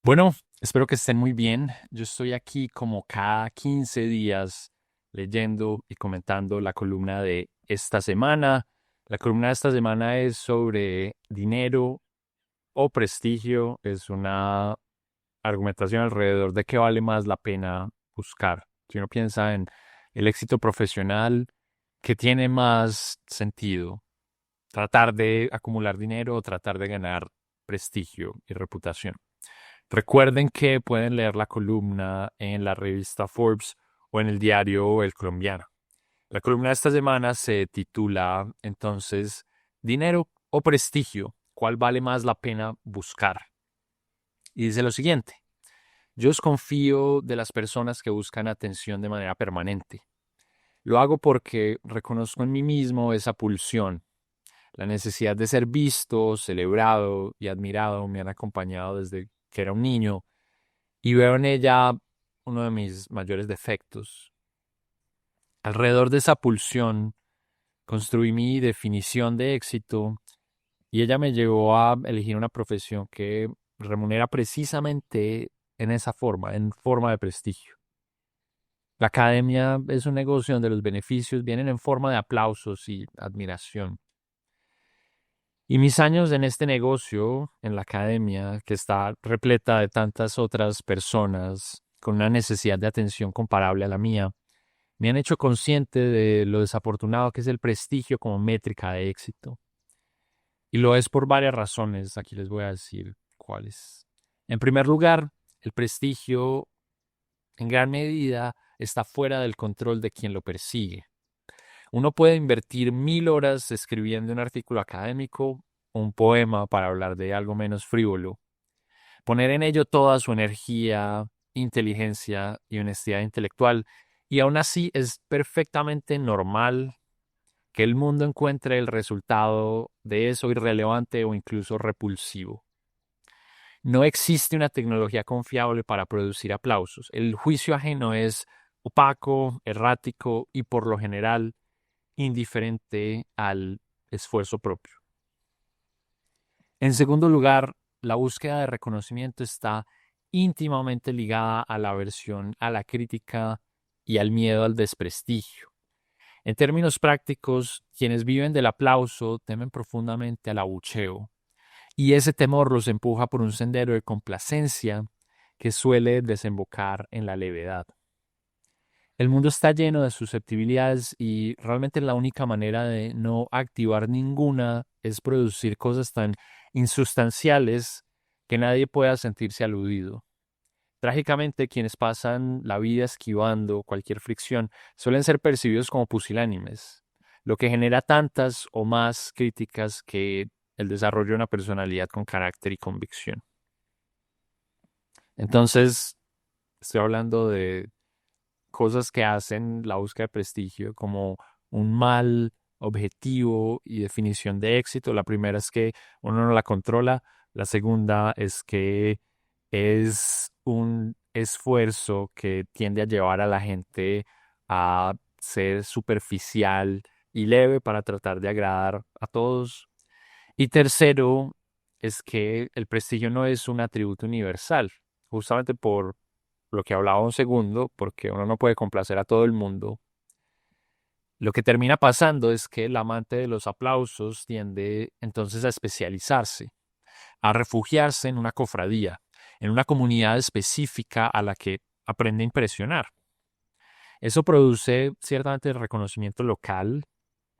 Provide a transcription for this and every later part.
Bueno, espero que estén muy bien. Yo estoy aquí como cada 15 días leyendo y comentando la columna de esta semana. La columna de esta semana es sobre dinero o prestigio. Es una argumentación alrededor de qué vale más la pena buscar. Si uno piensa en el éxito profesional, ¿qué tiene más sentido? ¿Tratar de acumular dinero o tratar de ganar prestigio y reputación? Recuerden que pueden leer la columna en la revista Forbes o en el diario El Colombiano. La columna de esta semana se titula entonces ¿Dinero o prestigio? ¿Cuál vale más la pena buscar? Y dice lo siguiente: yo desconfío de las personas que buscan atención de manera permanente. Lo hago porque reconozco en mí mismo esa pulsión. La necesidad de ser visto, celebrado y admirado me han acompañado desde que era un niño y veo en ella uno de mis mayores defectos. Alrededor de esa pulsión construí mi definición de éxito y ella me llevó a elegir una profesión que remunera precisamente en esa forma, en forma de prestigio. La academia es un negocio donde los beneficios vienen en forma de aplausos y admiración. Y mis años en este negocio, en la academia, que está repleta de tantas otras personas con una necesidad de atención comparable a la mía, me han hecho consciente de lo desafortunado que es el prestigio como métrica de éxito. Y lo es por varias razones. Aquí les voy a decir cuáles. En primer lugar, el prestigio en gran medida está fuera del control de quien lo persigue. Uno puede invertir 1000 horas escribiendo un artículo académico o un poema para hablar de algo menos frívolo, poner en ello toda su energía, inteligencia y honestidad intelectual, y aún así es perfectamente normal que el mundo encuentre el resultado de eso irrelevante o incluso repulsivo. No existe una tecnología confiable para producir aplausos. El juicio ajeno es opaco, errático y por lo general indiferente al esfuerzo propio. En segundo lugar, la búsqueda de reconocimiento está íntimamente ligada a la aversión a la crítica y al miedo al desprestigio. En términos prácticos, quienes viven del aplauso temen profundamente al abucheo, y ese temor los empuja por un sendero de complacencia que suele desembocar en la levedad. El mundo está lleno de susceptibilidades y realmente la única manera de no activar ninguna es producir cosas tan insustanciales que nadie pueda sentirse aludido. Trágicamente, quienes pasan la vida esquivando cualquier fricción suelen ser percibidos como pusilánimes, lo que genera tantas o más críticas que el desarrollo de una personalidad con carácter y convicción. Entonces, estoy hablando de cosas que hacen la búsqueda de prestigio como un mal objetivo y definición de éxito. La primera es que uno no la controla. La segunda es que es un esfuerzo que tiende a llevar a la gente a ser superficial y leve para tratar de agradar a todos. Y tercero es que el prestigio no es un atributo universal, justamente por lo que hablaba un segundo, porque uno no puede complacer a todo el mundo. Lo que termina pasando es que el amante de los aplausos tiende entonces a especializarse, a refugiarse en una cofradía, en una comunidad específica a la que aprende a impresionar. Eso produce ciertamente reconocimiento local,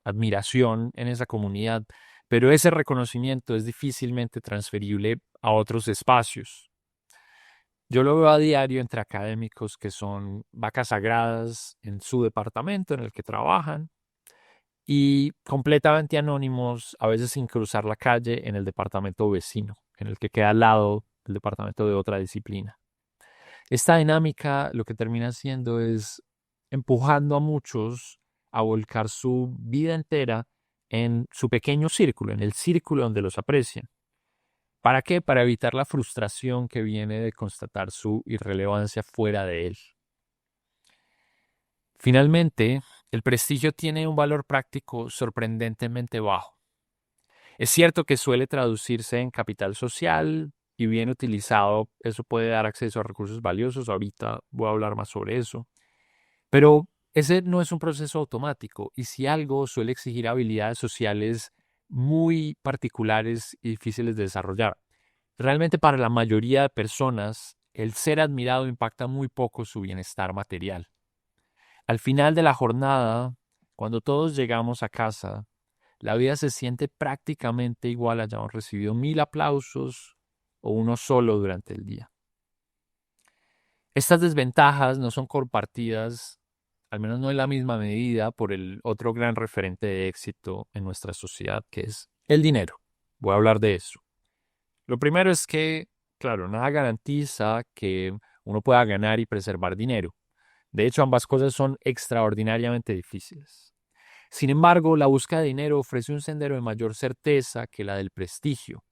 admiración en esa comunidad, pero ese reconocimiento es difícilmente transferible a otros espacios. Yo lo veo a diario entre académicos que son vacas sagradas en su departamento en el que trabajan y completamente anónimos, a veces sin cruzar la calle, en el departamento vecino, en el que queda al lado del departamento de otra disciplina. Esta dinámica lo que termina haciendo es empujando a muchos a volcar su vida entera en su pequeño círculo, en el círculo donde los aprecian. ¿Para qué? Para evitar la frustración que viene de constatar su irrelevancia fuera de él. Finalmente, el prestigio tiene un valor práctico sorprendentemente bajo. Es cierto que suele traducirse en capital social, y bien utilizado, eso puede dar acceso a recursos valiosos. Ahorita voy a hablar más sobre eso. Pero ese no es un proceso automático y si algo suele exigir habilidades sociales muy particulares y difíciles de desarrollar. Realmente para la mayoría de personas, el ser admirado impacta muy poco su bienestar material. Al final de la jornada, cuando todos llegamos a casa, la vida se siente prácticamente igual a hayamos recibido 1000 aplausos o uno solo durante el día. Estas desventajas no son compartidas, al menos no en la misma medida, por el otro gran referente de éxito en nuestra sociedad, que es el dinero. Voy a hablar de eso. Lo primero es que, claro, nada garantiza que uno pueda ganar y preservar dinero. De hecho, ambas cosas son extraordinariamente difíciles. Sin embargo, la búsqueda de dinero ofrece un sendero de mayor certeza que la del prestigio.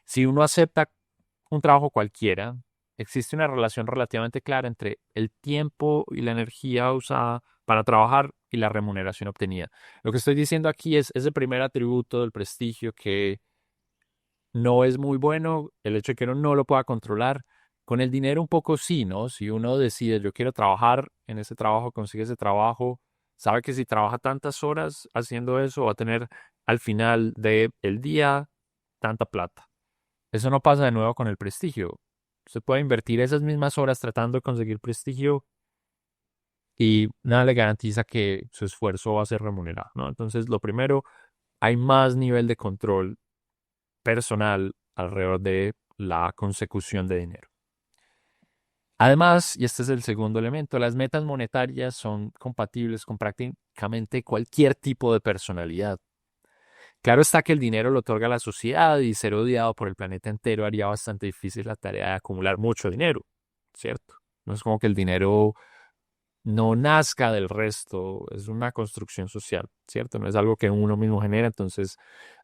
Si uno acepta un trabajo cualquiera, existe una relación relativamente clara entre el tiempo y la energía usada para trabajar y la remuneración obtenida. Lo que estoy diciendo aquí es ese primer atributo del prestigio que no es muy bueno, el hecho de que uno no lo pueda controlar. Con el dinero un poco sí, ¿no? Si uno decide, yo quiero trabajar en ese trabajo, consigue ese trabajo, sabe que si trabaja tantas horas haciendo eso, va a tener al final del día tanta plata. Eso no pasa de nuevo con el prestigio. Usted puede invertir esas mismas horas tratando de conseguir prestigio y nada le garantiza que su esfuerzo va a ser remunerado, ¿no? Entonces, lo primero, hay más nivel de control personal alrededor de la consecución de dinero. Además, y este es el segundo elemento, las metas monetarias son compatibles con prácticamente cualquier tipo de personalidad. Claro está que el dinero lo otorga la sociedad y ser odiado por el planeta entero haría bastante difícil la tarea de acumular mucho dinero, ¿cierto? No es como que el dinero no nazca del resto, es una construcción social, ¿cierto? No es algo que uno mismo genera, entonces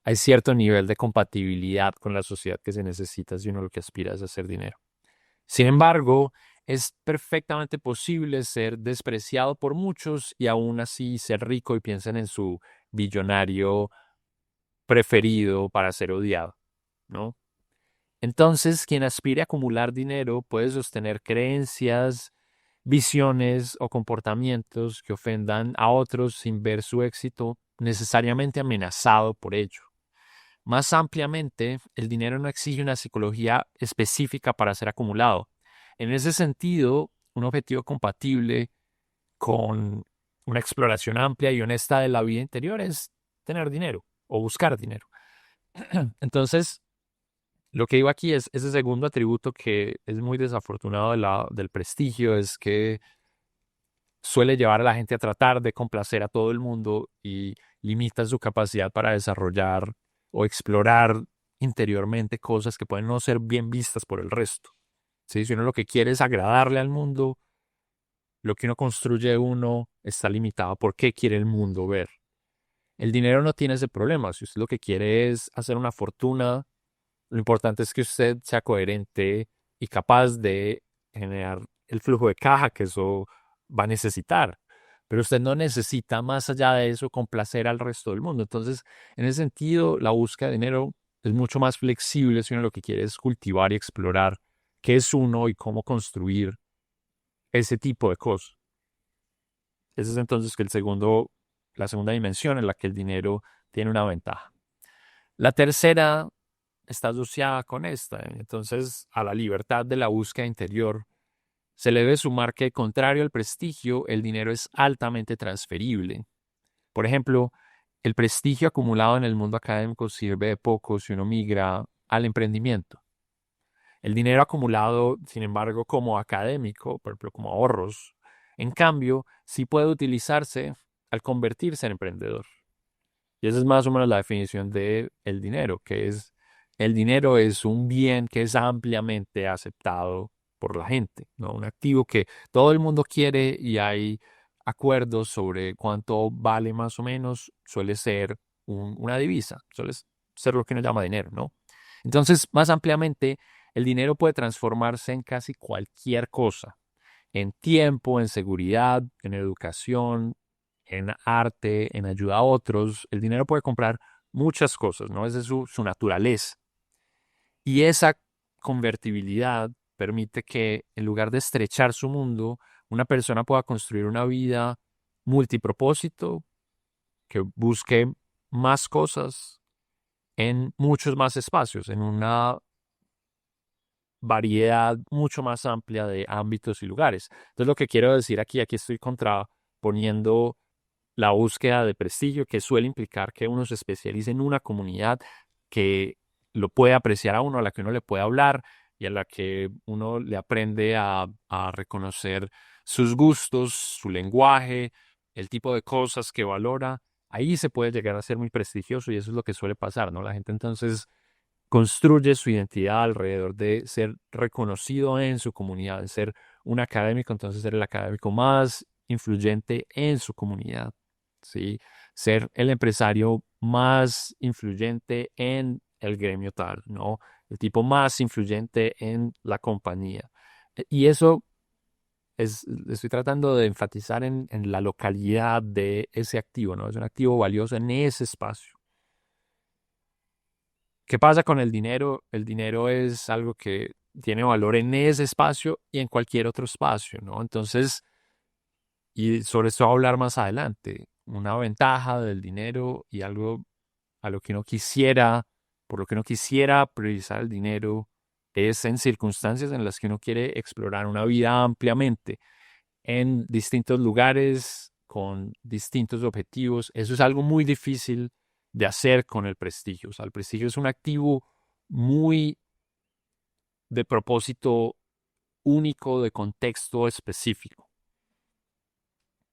hay cierto nivel de compatibilidad con la sociedad que se necesita si uno lo que aspira es hacer dinero. Sin embargo, es perfectamente posible ser despreciado por muchos y aún así ser rico y piensen en su billonario preferido para ser odiado, ¿no? Entonces, quien aspire a acumular dinero puede sostener creencias, visiones o comportamientos que ofendan a otros sin ver su éxito necesariamente amenazado por ello. Más ampliamente, el dinero no exige una psicología específica para ser acumulado. En ese sentido, un objetivo compatible con una exploración amplia y honesta de la vida interior es tener dinero o buscar dinero. Entonces, lo que iba aquí es ese segundo atributo que es muy desafortunado del prestigio, es que suele llevar a la gente a tratar de complacer a todo el mundo y limita su capacidad para desarrollar o explorar interiormente cosas que pueden no ser bien vistas por el resto. ¿Sí? Si uno lo que quiere es agradarle al mundo, lo que uno construye uno está limitado por qué quiere el mundo ver. El dinero no tiene ese problema. Si usted lo que quiere es hacer una fortuna, lo importante es que usted sea coherente y capaz de generar el flujo de caja que eso va a necesitar. Pero usted no necesita más allá de eso complacer al resto del mundo. Entonces, en ese sentido, la búsqueda de dinero es mucho más flexible si uno lo que quiere es cultivar y explorar qué es uno y cómo construir ese tipo de cosas. Ese es entonces que la segunda dimensión en la que el dinero tiene una ventaja. La tercera está asociada con esta. Entonces, a la libertad de la búsqueda interior se le debe sumar que, contrario al prestigio, el dinero es altamente transferible. Por ejemplo, el prestigio acumulado en el mundo académico sirve de poco si uno migra al emprendimiento. El dinero acumulado, sin embargo, como académico, por ejemplo, como ahorros, en cambio, sí puede utilizarse al convertirse en emprendedor. Y esa es más o menos la definición de el dinero, que es el dinero es un bien que es ampliamente aceptado por la gente, ¿no? Un activo que todo el mundo quiere y hay acuerdos sobre cuánto vale más o menos, suele ser una divisa, suele ser lo que uno llama dinero, ¿no? Entonces, más ampliamente, el dinero puede transformarse en casi cualquier cosa, en tiempo, en seguridad, en educación, en arte, en ayuda a otros. El dinero puede comprar muchas cosas, ¿no? Esa es su naturaleza. Y esa convertibilidad permite que en lugar de estrechar su mundo, una persona pueda construir una vida multipropósito que busque más cosas en muchos más espacios, en una variedad mucho más amplia de ámbitos y lugares. Entonces, lo que quiero decir aquí estoy contraponiendo la búsqueda de prestigio, que suele implicar que uno se especialice en una comunidad que lo puede apreciar a uno, a la que uno le puede hablar y a la que uno le aprende a reconocer sus gustos, su lenguaje, el tipo de cosas que valora. Ahí se puede llegar a ser muy prestigioso y eso es lo que suele pasar, ¿no? La gente entonces construye su identidad alrededor de ser reconocido en su comunidad, de ser un académico, entonces ser el académico más influyente en su comunidad, ¿sí? Ser el empresario más influyente en el gremio tal, ¿no? El tipo más influyente en la compañía. Y eso estoy tratando de enfatizar en la localidad de ese activo, ¿no? Es un activo valioso en ese espacio. ¿Qué pasa con el dinero? El dinero es algo que tiene valor en ese espacio y en cualquier otro espacio, ¿no? Entonces, y sobre eso voy a hablar más adelante. Una ventaja del dinero y algo a lo que uno quisiera, por lo que uno quisiera priorizar el dinero, es en circunstancias en las que uno quiere explorar una vida ampliamente en distintos lugares, con distintos objetivos. Eso es algo muy difícil de hacer con el prestigio. O sea, el prestigio es un activo muy de propósito único, de contexto específico.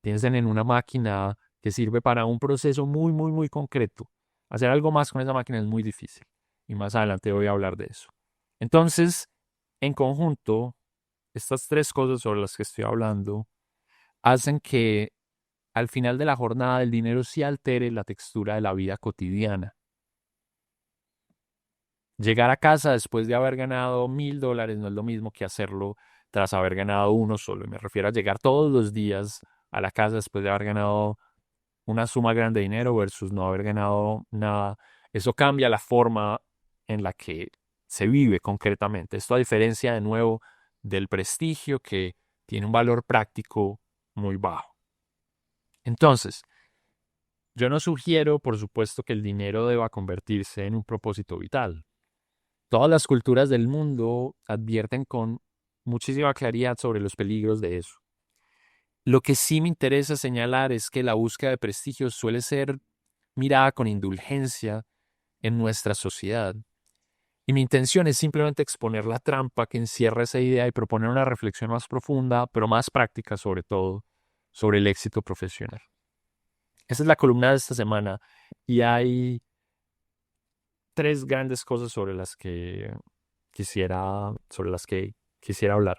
Piensen en una máquina que sirve para un proceso muy, muy, muy concreto. Hacer algo más con esa máquina es muy difícil. Y más adelante voy a hablar de eso. Entonces, en conjunto, estas tres cosas sobre las que estoy hablando hacen que al final de la jornada el dinero sí altere la textura de la vida cotidiana. Llegar a casa después de haber ganado $1,000 no es lo mismo que hacerlo tras haber ganado uno solo. Y me refiero a llegar todos los días a la casa después de haber ganado una suma grande de dinero versus no haber ganado nada. Eso cambia la forma en la que se vive concretamente. Esto a diferencia de nuevo del prestigio que tiene un valor práctico muy bajo. Entonces, yo no sugiero, por supuesto, que el dinero deba convertirse en un propósito vital. Todas las culturas del mundo advierten con muchísima claridad sobre los peligros de eso. Lo que sí me interesa señalar es que la búsqueda de prestigio suele ser mirada con indulgencia en nuestra sociedad. Y mi intención es simplemente exponer la trampa que encierra esa idea y proponer una reflexión más profunda, pero más práctica sobre todo, sobre el éxito profesional. Esa es la columna de esta semana y hay tres grandes cosas sobre las que quisiera hablar.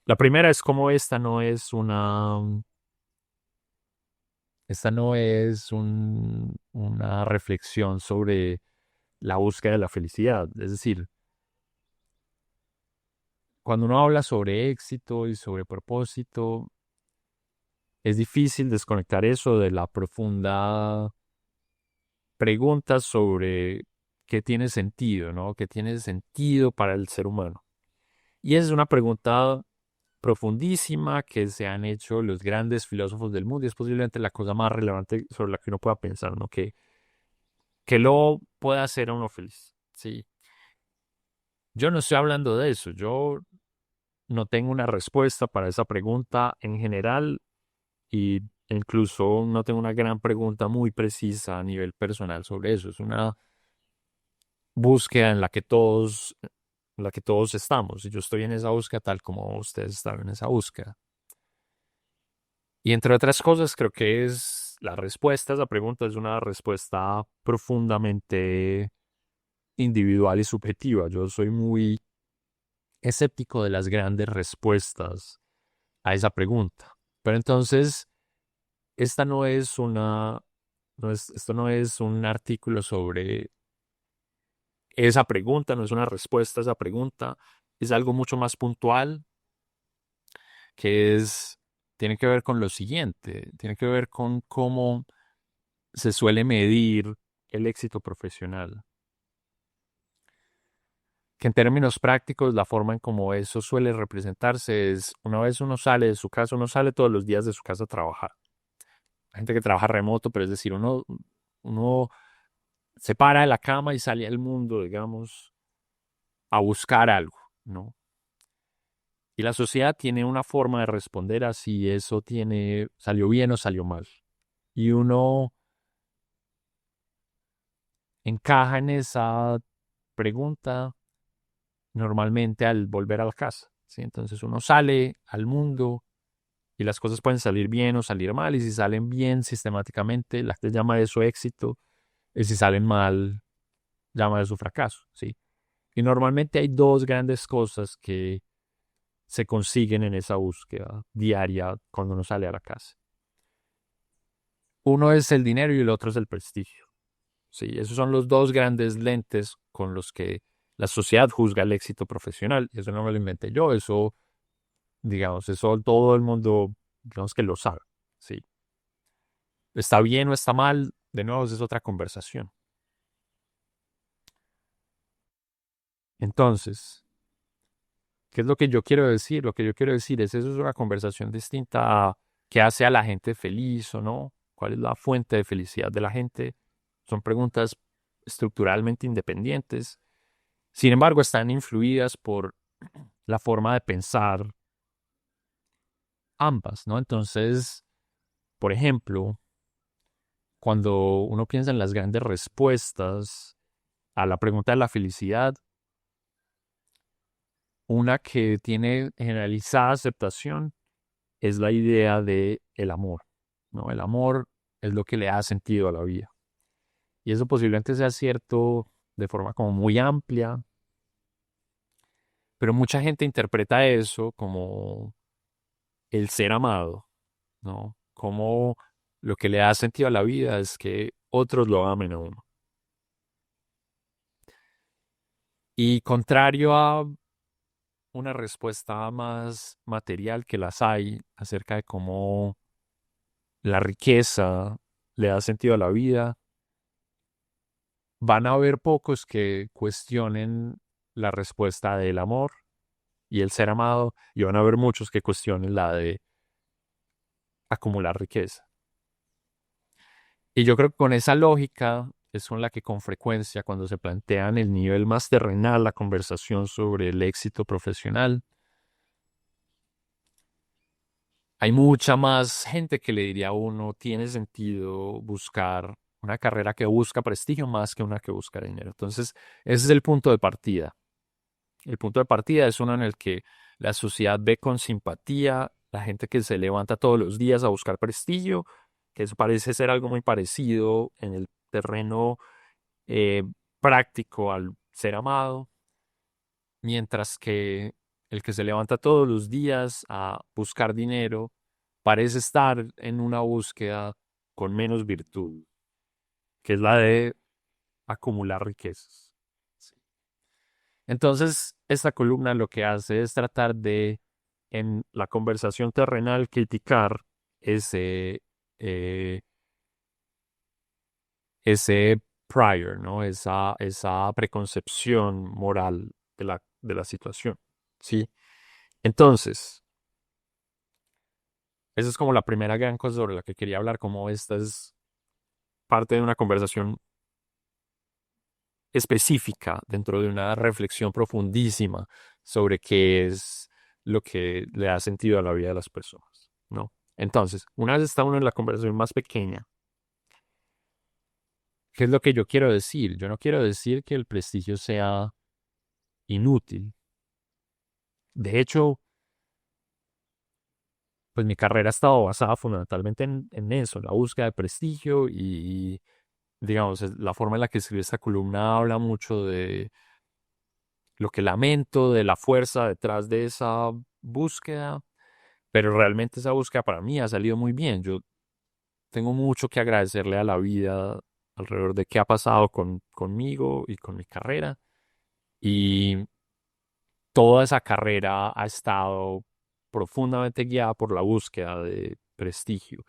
La primera es cómo esta no es una reflexión sobre la búsqueda de la felicidad. Es decir, cuando uno habla sobre éxito y sobre propósito, es difícil desconectar eso de la profunda pregunta sobre qué tiene sentido, ¿no? ¿Qué tiene sentido para el ser humano? Y esa es una pregunta profundísima que se han hecho los grandes filósofos del mundo y es posiblemente la cosa más relevante sobre la que uno pueda pensar, ¿no? Que lo pueda hacer a uno feliz, ¿sí? Yo no estoy hablando de eso, yo no tengo una respuesta para esa pregunta en general y incluso no tengo una gran pregunta muy precisa a nivel personal sobre eso. Es una búsqueda en la que todos estamos y yo estoy en esa búsqueda tal como ustedes están en esa búsqueda. Y entre otras cosas, creo que es la respuesta a esa pregunta es una respuesta profundamente individual y subjetiva. Yo soy muy escéptico de las grandes respuestas a esa pregunta. Pero entonces, esta no es una, esto no es un artículo sobre esa pregunta, no es una respuesta a esa pregunta, es algo mucho más puntual que tiene que ver con lo siguiente, tiene que ver con cómo se suele medir el éxito profesional. que en términos prácticos la forma en cómo eso suele representarse es una vez uno sale de su casa, uno sale todos los días de su casa a trabajar. Hay gente que trabaja remoto, pero es decir, uno se para de la cama y sale al mundo, digamos, a buscar algo, ¿no? Y la sociedad tiene una forma de responder a si eso salió bien o salió mal. Y uno encaja en esa pregunta normalmente al volver a la casa, ¿sí? Entonces uno sale al mundo y las cosas pueden salir bien o salir mal, y si salen bien sistemáticamente, la gente llama eso éxito, y si salen mal, llama eso fracaso, ¿sí? Y normalmente hay dos grandes cosas que se consiguen en esa búsqueda diaria cuando uno sale a la casa. Uno es el dinero y el otro es el prestigio. Sí, esos son los dos grandes lentes con los que la sociedad juzga el éxito profesional. Eso no me lo inventé yo, eso, digamos, eso todo el mundo, digamos que lo sabe. Sí. ¿Está bien o está mal? De nuevo, esa es otra conversación. Entonces, ¿qué es lo que yo quiero decir? Lo que yo quiero decir es, eso es una conversación distinta a qué hace a la gente feliz o no, cuál es la fuente de felicidad de la gente. Son preguntas estructuralmente independientes. Sin embargo, están influidas por la forma de pensar ambas, ¿no? Entonces, por ejemplo, cuando uno piensa en las grandes respuestas a la pregunta de la felicidad, una que tiene generalizada aceptación es la idea de el amor, ¿no? El amor es lo que le da sentido a la vida. Y eso posiblemente sea cierto de forma como muy amplia, pero mucha gente interpreta eso como el ser amado, ¿no? Como lo que le da sentido a la vida es que otros lo amen a uno. Y contrario a una respuesta más material que las hay acerca de cómo la riqueza le da sentido a la vida, van a haber pocos que cuestionen la respuesta del amor y el ser amado, y van a haber muchos que cuestionen la de acumular riqueza. Y yo creo que con esa lógica es con la que con frecuencia cuando se plantea en el nivel más terrenal la conversación sobre el éxito profesional, hay mucha más gente que le diría a uno, tiene sentido buscar una carrera que busca prestigio más que una que busca dinero. Entonces, ese es el punto de partida. El punto de partida es uno en el que la sociedad ve con simpatía la gente que se levanta todos los días a buscar prestigio, que eso parece ser algo muy parecido en el terreno eh, práctico al ser amado, mientras que el que se levanta todos los días a buscar dinero parece estar en una búsqueda con menos virtud, que es la de acumular riquezas. Sí. Entonces, esta columna lo que hace es tratar de, en la conversación terrenal, criticar ese, eh, ese prior, ¿no? Esa preconcepción moral de la situación, ¿sí? Entonces, esa es como la primera gran cosa sobre la que quería hablar, como esta es parte de una conversación específica dentro de una reflexión profundísima sobre qué es lo que le da sentido a la vida de las personas, ¿no? Entonces, una vez está uno en la conversación más pequeña, ¿qué es lo que yo quiero decir? Yo no quiero decir que el prestigio sea inútil. De hecho, pues mi carrera ha estado basada fundamentalmente en eso, en la búsqueda de prestigio y, digamos, la forma en la que escribí esta columna habla mucho de lo que lamento, de la fuerza detrás de esa búsqueda, pero realmente esa búsqueda para mí ha salido muy bien. Yo tengo mucho que agradecerle a la vida alrededor de qué ha pasado conmigo y con mi carrera, y toda esa carrera ha estado profundamente guiada por la búsqueda de prestigio.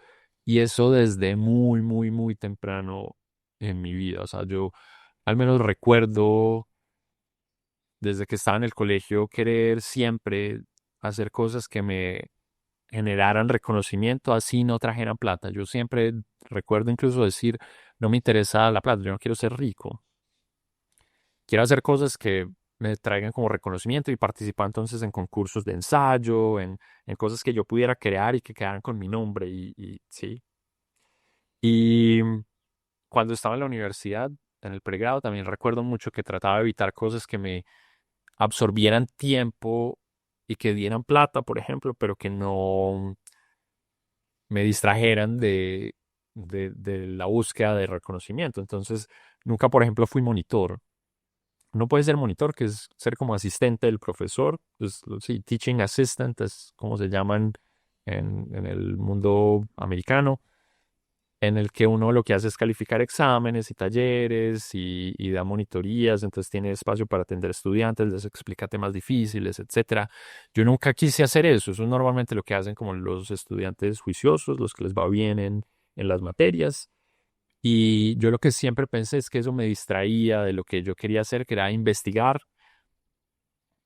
Y eso desde muy, muy, muy temprano en mi vida. O sea, yo al menos recuerdo desde que estaba en el colegio, querer siempre hacer cosas que me generaran reconocimiento, así no trajeran plata. Yo siempre recuerdo incluso decir, no me interesa la plata, yo no quiero ser rico. Quiero hacer cosas que me traigan como reconocimiento y participar entonces en concursos de ensayo, en cosas que yo pudiera crear y que quedaran con mi nombre y sí. Y cuando estaba en la universidad, en el pregrado, también recuerdo mucho que trataba de evitar cosas que me absorbieran tiempo y que dieran plata, por ejemplo, pero que no me distrajeran de la búsqueda de reconocimiento. Entonces, nunca, por ejemplo, fui monitor. No puede ser monitor, que es ser como asistente del profesor. Pues, sí, teaching assistant es como se llaman en el mundo americano, en el que uno lo que hace es calificar exámenes y talleres y da monitorías, entonces tiene espacio para atender estudiantes, les explica temas difíciles, etcétera. Yo nunca quise hacer eso. Eso es normalmente lo que hacen como los estudiantes juiciosos, los que les va bien en las materias. Y yo lo que siempre pensé es que eso me distraía de lo que yo quería hacer, que era investigar,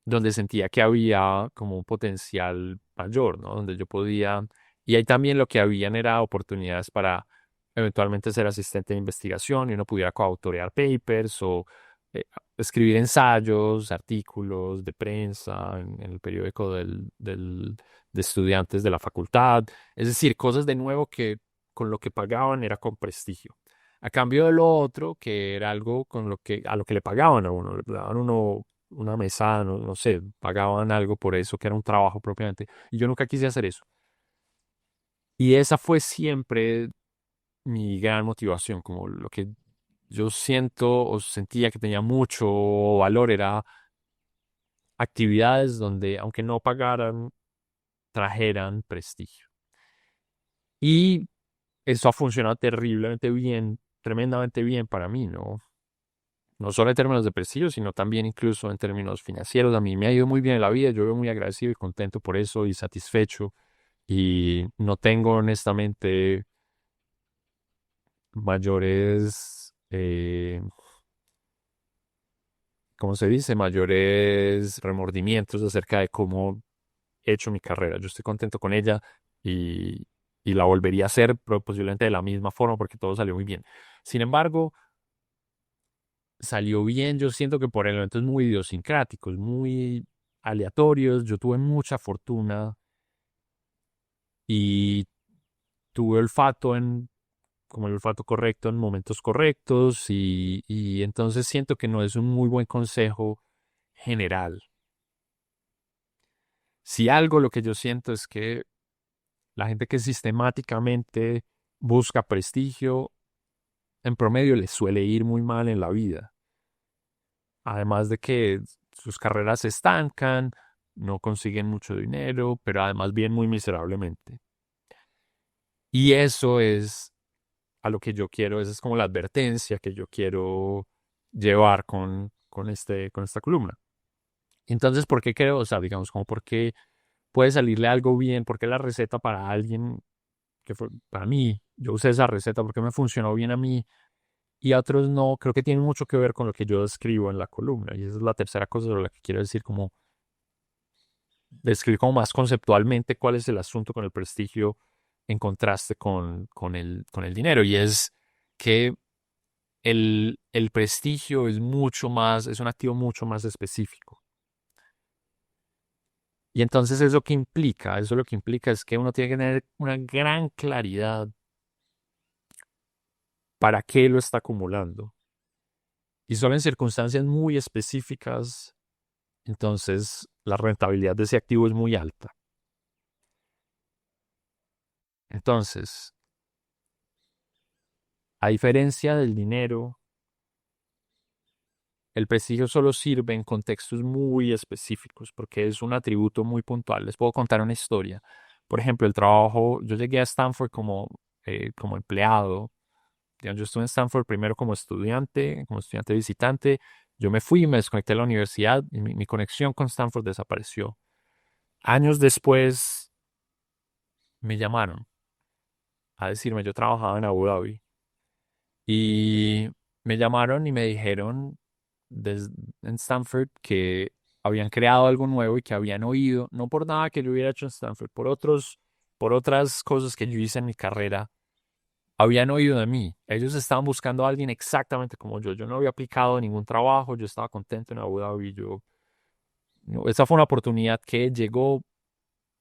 donde sentía que había como un potencial mayor, ¿no? Donde yo podía, y ahí también lo que habían era oportunidades para eventualmente ser asistente de investigación y uno pudiera coautorear papers o escribir ensayos, artículos de prensa en el periódico de estudiantes de la facultad, es decir, cosas de nuevo que con lo que pagaban era con prestigio. A cambio de lo otro, que era algo con lo que, a lo que le pagaban a uno, le daban uno una mesada, no sé, pagaban algo por eso, que era un trabajo propiamente. Y yo nunca quise hacer eso. Y esa fue siempre mi gran motivación, como lo que yo siento o sentía que tenía mucho valor era actividades donde, aunque no pagaran, trajeran prestigio. Y eso ha funcionado terriblemente bien, tremendamente bien para mí, ¿no? No solo en términos de prestigio, sino también incluso en términos financieros. A mí me ha ido muy bien en la vida, yo vivo muy agradecido y contento por eso y satisfecho. Y no tengo honestamente mayores, ¿cómo se dice? Mayores remordimientos acerca de cómo he hecho mi carrera. Yo estoy contento con ella y, y la volvería a hacer, pero posiblemente de la misma forma porque todo salió muy bien. Sin embargo, salió bien, yo siento que por elementos muy idiosincráticos, muy aleatorios. Yo tuve mucha fortuna y tuve olfato como el olfato correcto en momentos correctos y entonces siento que no es un muy buen consejo general. Si algo lo que yo siento es que la gente que sistemáticamente busca prestigio, en promedio les suele ir muy mal en la vida. Además de que sus carreras se estancan, no consiguen mucho dinero, pero además bien muy miserablemente. Y eso es a lo que yo quiero, esa es como la advertencia que yo quiero llevar con esta columna. Entonces, ¿por qué creo? O sea, digamos, como por qué puede salirle algo bien, por qué la receta para alguien, que fue para mí, yo usé esa receta porque me funcionó bien a mí y a otros no, creo que tiene mucho que ver con lo que yo describo en la columna. Y esa es la tercera cosa sobre la que quiero decir, como describir como más conceptualmente cuál es el asunto con el prestigio en contraste con el dinero. Y es que el prestigio es mucho más, es un activo mucho más específico. Y entonces eso que implica, eso lo que implica es que uno tiene que tener una gran claridad para qué lo está acumulando. Y solo en circunstancias muy específicas, entonces la rentabilidad de ese activo es muy alta. Entonces, a diferencia del dinero, el prestigio solo sirve en contextos muy específicos porque es un atributo muy puntual. Les puedo contar una historia. Por ejemplo, el trabajo, yo llegué a Stanford como empleado. Digamos, yo estuve en Stanford primero como estudiante visitante. Yo me fui, me desconecté de la universidad y mi conexión con Stanford desapareció. Años después me llamaron a decirme, yo trabajaba en Abu Dhabi y me llamaron y me dijeron en Stanford que habían creado algo nuevo y que habían oído, no por nada que yo hubiera hecho en Stanford, por otras cosas que yo hice en mi carrera, habían oído de mí. Ellos estaban buscando a alguien exactamente como yo. Yo no había aplicado ningún trabajo, yo estaba contento en Abu Dhabi. Esa fue una oportunidad que llegó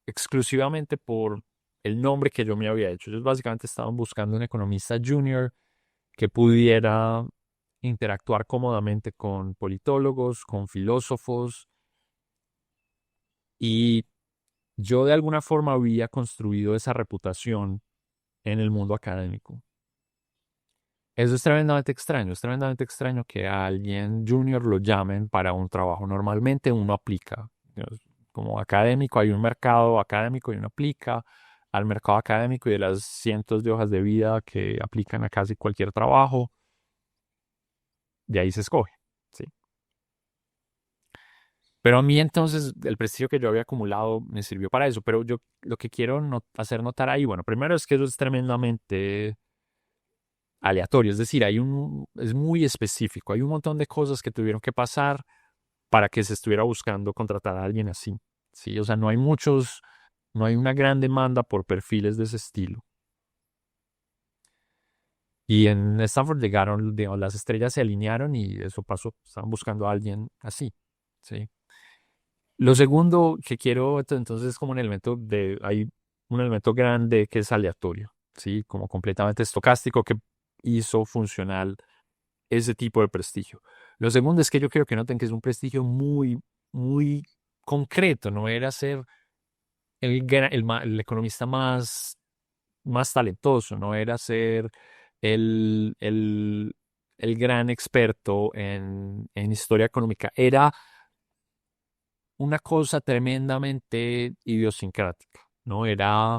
exclusivamente por el nombre que yo me había hecho. Ellos básicamente estaban buscando un economista junior que pudiera interactuar cómodamente con politólogos, con filósofos, y yo de alguna forma había construido esa reputación en el mundo académico. Eso es tremendamente extraño que a alguien junior lo llamen para un trabajo. Normalmente uno aplica. Como académico hay un mercado académico y uno aplica al mercado académico, y de las cientos de hojas de vida que aplican a casi cualquier trabajo, de ahí se escoge. ¿Sí? Pero a mí entonces el prestigio que yo había acumulado me sirvió para eso. Pero yo lo que quiero hacer notar ahí, bueno, primero es que eso es tremendamente aleatorio, es decir, es muy específico, hay un montón de cosas que tuvieron que pasar para que se estuviera buscando contratar a alguien así, ¿sí? O sea, no hay una gran demanda por perfiles de ese estilo. Y en Stanford llegaron, digamos, las estrellas se alinearon y eso pasó, estaban buscando a alguien así, ¿sí? Lo segundo que quiero, entonces, es como hay un elemento grande que es aleatorio, ¿sí? Como completamente estocástico que hizo funcional ese tipo de prestigio. Lo segundo es que yo creo que noten que es un prestigio muy, muy concreto, no era ser el economista más talentoso, no era ser el, el, el gran experto en historia económica, era una cosa tremendamente idiosincrática, ¿no? Era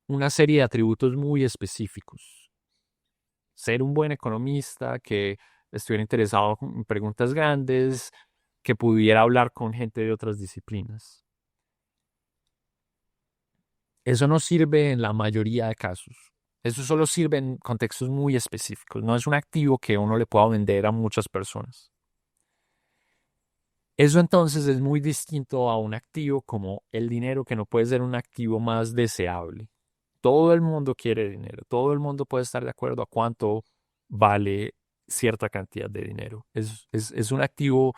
una serie de atributos muy específicos. Ser un buen economista que estuviera interesado en preguntas grandes, que pudiera hablar con gente de otras disciplinas. Eso no sirve en la mayoría de casos. Eso solo sirve en contextos muy específicos. No es un activo que uno le pueda vender a muchas personas. Eso entonces es muy distinto a un activo como el dinero, que no puede ser un activo más deseable. Todo el mundo quiere dinero. Todo el mundo puede estar de acuerdo a cuánto vale cierta cantidad de dinero. Es un activo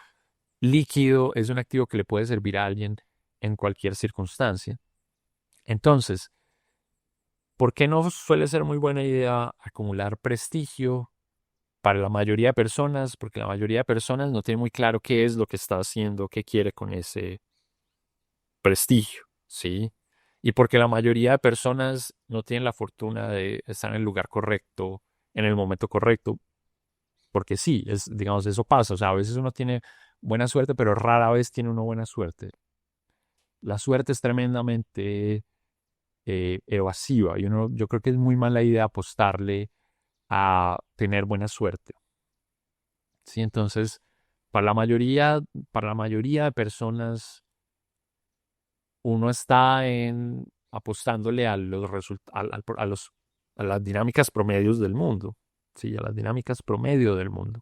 líquido, es un activo que le puede servir a alguien en cualquier circunstancia. Entonces, ¿por qué no suele ser muy buena idea acumular prestigio para la mayoría de personas? Porque la mayoría de personas no tiene muy claro qué es lo que está haciendo, qué quiere con ese prestigio, ¿sí? Y porque la mayoría de personas no tienen la fortuna de estar en el lugar correcto, en el momento correcto, porque sí, digamos, eso pasa. O sea, a veces uno tiene buena suerte, pero rara vez tiene uno buena suerte. La suerte es tremendamente evasiva, y yo creo que es muy mala idea apostarle a tener buena suerte. Sí, entonces, para la mayoría, para la mayoría de personas, uno está apostándole a los a las dinámicas promedios del mundo. Sí, a las dinámicas promedio del mundo.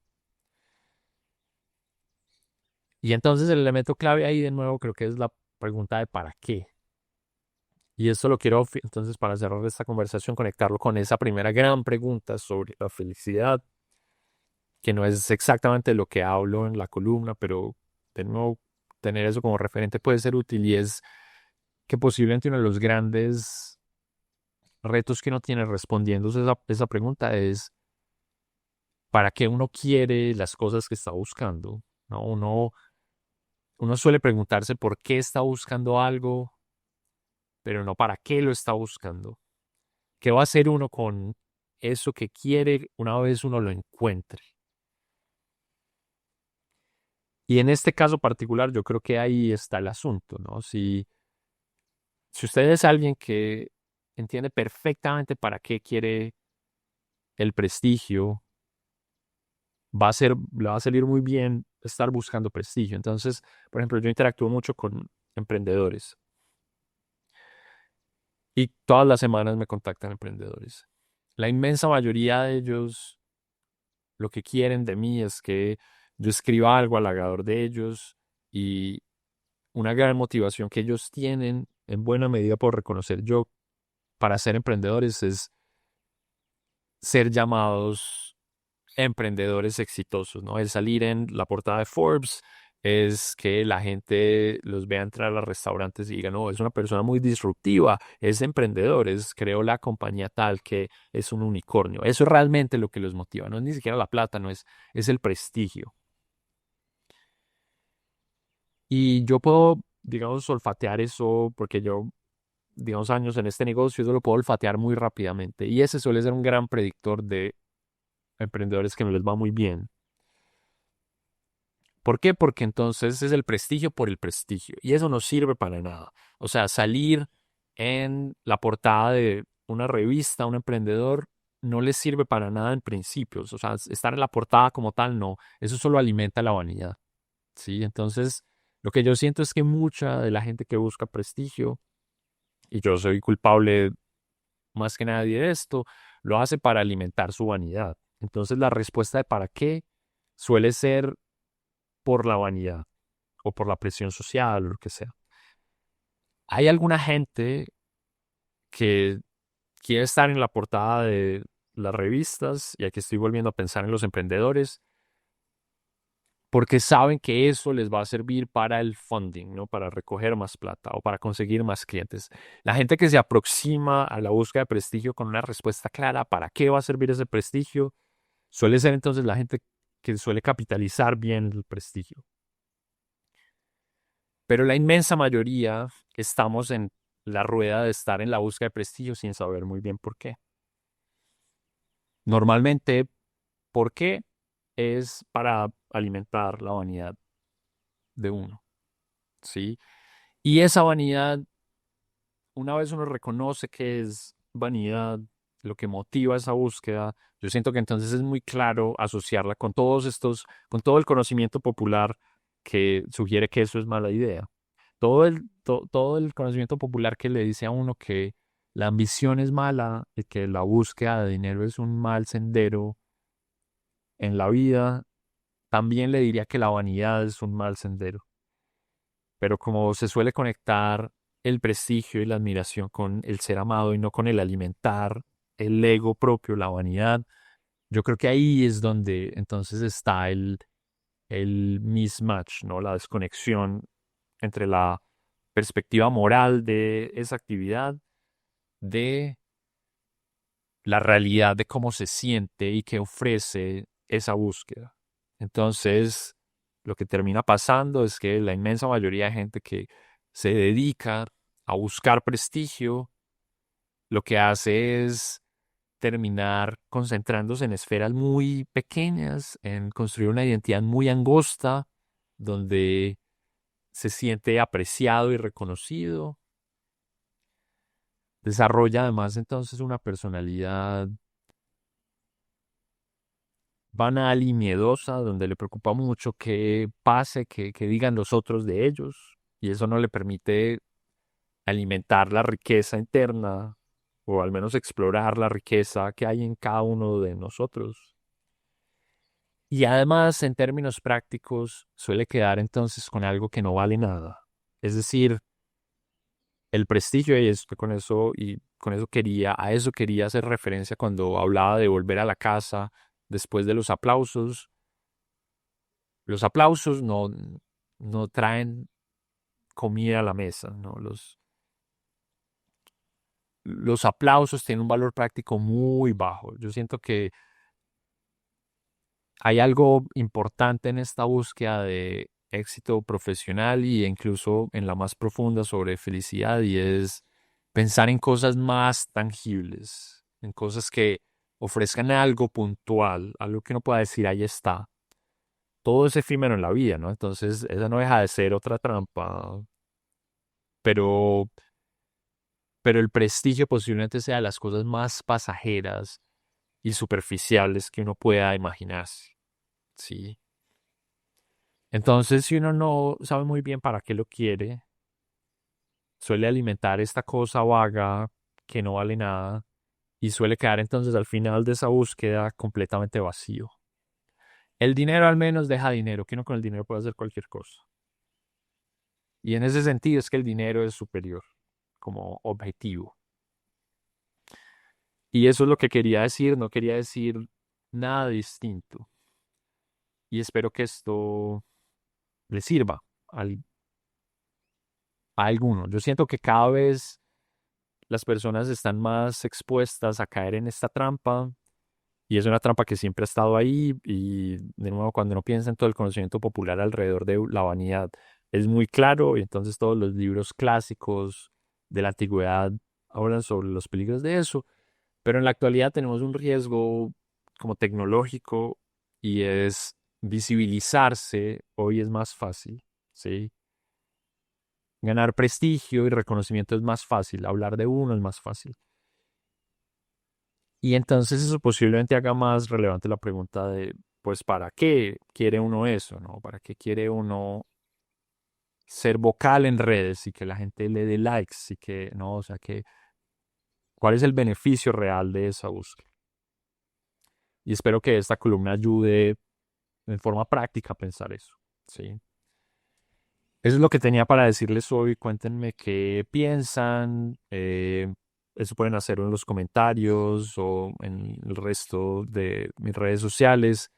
Y entonces el elemento clave ahí de nuevo creo que es la pregunta de ¿para qué? Y eso lo quiero, entonces, para cerrar esta conversación, conectarlo con esa primera gran pregunta sobre la felicidad, que no es exactamente lo que hablo en la columna, pero de nuevo, tener eso como referente puede ser útil, y es que posiblemente uno de los grandes retos que uno tiene respondiéndose esa pregunta es ¿para qué uno quiere las cosas que está buscando? ¿No? Uno suele preguntarse por qué está buscando algo, pero no para qué lo está buscando. ¿Qué va a hacer uno con eso que quiere una vez uno lo encuentre? Y en este caso particular, yo creo que ahí está el asunto, ¿no? Si usted es alguien que entiende perfectamente para qué quiere el prestigio, le va a salir muy bien estar buscando prestigio. Entonces, por ejemplo, yo interactúo mucho con emprendedores y todas las semanas me contactan emprendedores. La inmensa mayoría de ellos lo que quieren de mí es que yo escriba algo halagador de ellos y una gran motivación que ellos tienen, en buena medida por reconocer yo, para ser emprendedores es ser llamados emprendedores exitosos, ¿no? El salir en la portada de Forbes es que la gente los vea entrar a los restaurantes y diga, no, es una persona muy disruptiva, es emprendedor, creó la compañía tal que es un unicornio. Eso es realmente lo que los motiva, no es ni siquiera la plata, no es, es el prestigio. Y yo puedo, digamos, olfatear eso porque yo, digamos, años en este negocio, eso lo puedo olfatear muy rápidamente. Y ese suele ser un gran predictor de emprendedores que no les va muy bien. ¿Por qué? Porque entonces es el prestigio por el prestigio y eso no sirve para nada. O sea, salir en la portada de una revista, un emprendedor, no les sirve para nada en principios. O sea, estar en la portada como tal, no. Eso solo alimenta la vanidad. ¿Sí? Entonces, lo que yo siento es que mucha de la gente que busca prestigio, y yo soy culpable más que nadie de esto, lo hace para alimentar su vanidad. Entonces, la respuesta de para qué suele ser por la vanidad o por la presión social o lo que sea. Hay alguna gente que quiere estar en la portada de las revistas, y aquí estoy volviendo a pensar en los emprendedores, porque saben que eso les va a servir para el funding, ¿no? Para recoger más plata o para conseguir más clientes. La gente que se aproxima a la búsqueda de prestigio con una respuesta clara, ¿para qué va a servir ese prestigio? Suele ser entonces la gente que suele capitalizar bien el prestigio. Pero la inmensa mayoría estamos en la rueda de estar en la búsqueda de prestigio sin saber muy bien por qué. Normalmente, ¿por qué? Es para alimentar la vanidad de uno, ¿sí? Y esa vanidad, una vez uno reconoce que es vanidad, lo que motiva esa búsqueda, yo siento que entonces es muy claro asociarla con todos estos, con todo el conocimiento popular que sugiere que eso es mala idea. Todo el conocimiento popular que le dice a uno que la ambición es mala y que la búsqueda de dinero es un mal sendero en la vida, también le diría que la vanidad es un mal sendero. Pero como se suele conectar el prestigio y la admiración con el ser amado y no con el alimentar el ego propio, la vanidad, yo creo que ahí es donde entonces está el mismatch, ¿no? La desconexión entre la perspectiva moral de esa actividad, de la realidad de cómo se siente y qué ofrece esa búsqueda. Entonces, lo que termina pasando es que la inmensa mayoría de gente que se dedica a buscar prestigio, lo que hace es terminar concentrándose en esferas muy pequeñas, en construir una identidad muy angosta, donde se siente apreciado y reconocido. Desarrolla además entonces una personalidad banal y miedosa, donde le preocupa mucho qué pase, qué digan los otros de ellos, y eso no le permite alimentar la riqueza interna, o al menos explorar la riqueza que hay en cada uno de nosotros. Y además, en términos prácticos, suele quedar entonces con algo que no vale nada. Es decir, el prestigio, y es que con eso quería, a eso quería hacer referencia cuando hablaba de volver a la casa después de los aplausos. Los aplausos no traen comida a la mesa, ¿no? Los aplausos tienen un valor práctico muy bajo. Yo siento que hay algo importante en esta búsqueda de éxito profesional y incluso en la más profunda sobre felicidad, y es pensar en cosas más tangibles, en cosas que ofrezcan algo puntual, algo que uno pueda decir, ahí está. Todo es efímero en la vida, ¿no? Entonces, esa no deja de ser otra trampa, pero, pero el prestigio posiblemente sea de las cosas más pasajeras y superficiales que uno pueda imaginarse, ¿sí? Entonces, si uno no sabe muy bien para qué lo quiere, suele alimentar esta cosa vaga que no vale nada y suele quedar entonces al final de esa búsqueda completamente vacío. el dinero al menos deja dinero, que uno con el dinero puede hacer cualquier cosa. Y en ese sentido es que el dinero es superior como objetivo. Y eso es lo que quería decir, no quería decir nada distinto. Y espero que esto le sirva al- a alguno. Yo siento que cada vez las personas están más expuestas a caer en esta trampa y es una trampa que siempre ha estado ahí y de nuevo cuando uno piensa en todo el conocimiento popular alrededor de la vanidad es muy claro y entonces todos los libros clásicos de la antigüedad hablan sobre los peligros de eso, pero en la actualidad tenemos un riesgo como tecnológico y es visibilizarse hoy es más fácil, ¿sí? Ganar prestigio y reconocimiento es más fácil, hablar de uno es más fácil. Y entonces eso posiblemente haga más relevante la pregunta de, pues, ¿para qué quiere uno eso, no? ¿Para qué quiere uno ser vocal en redes y que la gente le dé likes y que, no, o sea, que, ¿cuál es el beneficio real de esa búsqueda? Y espero que esta columna ayude en forma práctica a pensar eso, ¿sí? Eso es lo que tenía para decirles hoy. Cuéntenme qué piensan. Eso pueden hacerlo en los comentarios o en el resto de mis redes sociales.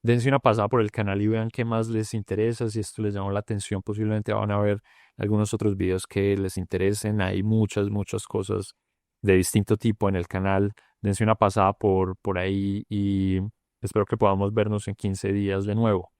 Dense una pasada por el canal y vean qué más les interesa. Si esto les llama la atención, posiblemente van a ver algunos otros videos que les interesen. Hay muchas, muchas cosas de distinto tipo en el canal. Dense una pasada por ahí y espero que podamos vernos en 15 días de nuevo.